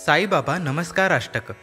साईबाबा नमस्कार अष्टक.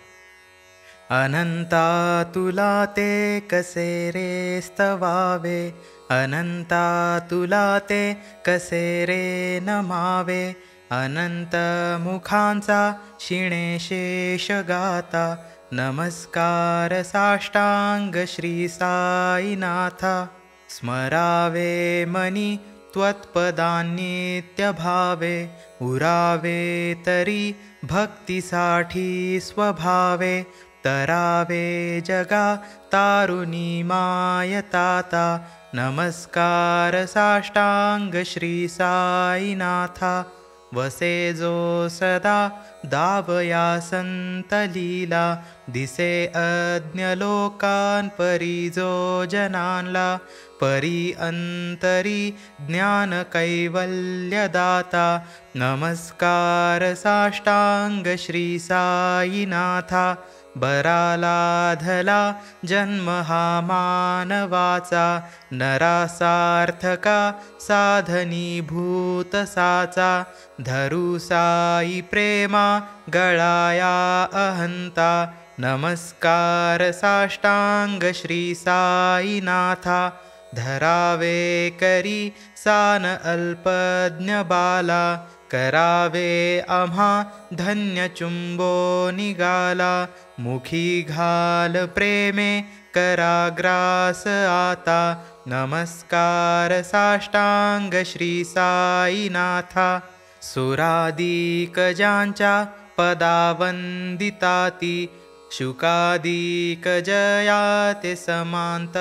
अनंता तुला ते कसे रे स्तवावे, अनंता तुला ते कसे रे नमावे. अनंत मुखांचा शिणे शेष गाता, नमस्कार साष्टांग श्री साईनाथा. स्मरावे मनी त्वत्पदान्नित्यभावे, उरावे तरी भक्तीसाठी स्वभावे. तरावे जगा तारुणी मायताता, नमस्कार साष्टांग श्री साईनाथा. वसे जो सदा दावया संत लीला, दिसे अज्ञ लोकान परी जो जनांला. परी अंतरी ज्ञान कैवल्यदाता, नमस्कार साष्टांग श्री साईनाथा. बरालाधला जन्म हा मानवाचा, नरासार्थका साधनीभूत साचा. धरू साई प्रेमा गळाया अहंता, नमस्कार साष्टांग श्री साईनाथा. धरावे करी सान अल्पज्ञ बाला, करावे आम्हा धन्य चुंबो निगाला. मुखी घाल प्रेमे कराग्रास आता, नमस्कार साष्टांग श्री साईनाथा. सुरादिक ज्यांच्या पदावंदिताती, शुकादिक जयाते समांत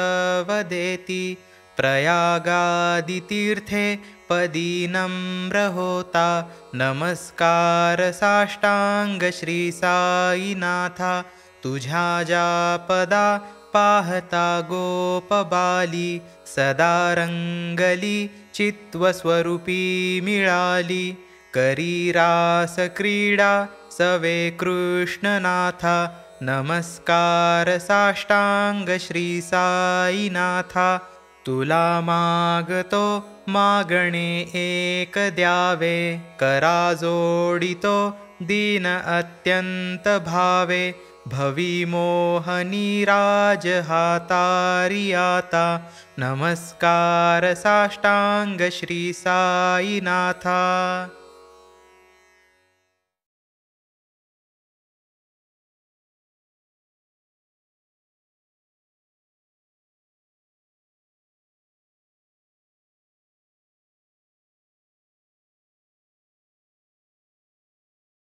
वदेती. प्रयागादि तीर्थे पदी नम्र होता, नमस्कार साष्टांग श्री साईनाथा. तुझ्या ज्या पदा पाहता गोपबाली, सदा रंगली चित्वस्वरूपी मिळाली. करी रास क्रीडा सवे कृष्णनाथा, नमस्कार साष्टांग श्री साईनाथा. तुला मागतो मागणे एक द्यावे, करा जोडितो दीन अत्यंत भावे. भवी मोहनी राज हातारी आता, नमस्कार साष्टांग श्री साईनाथा.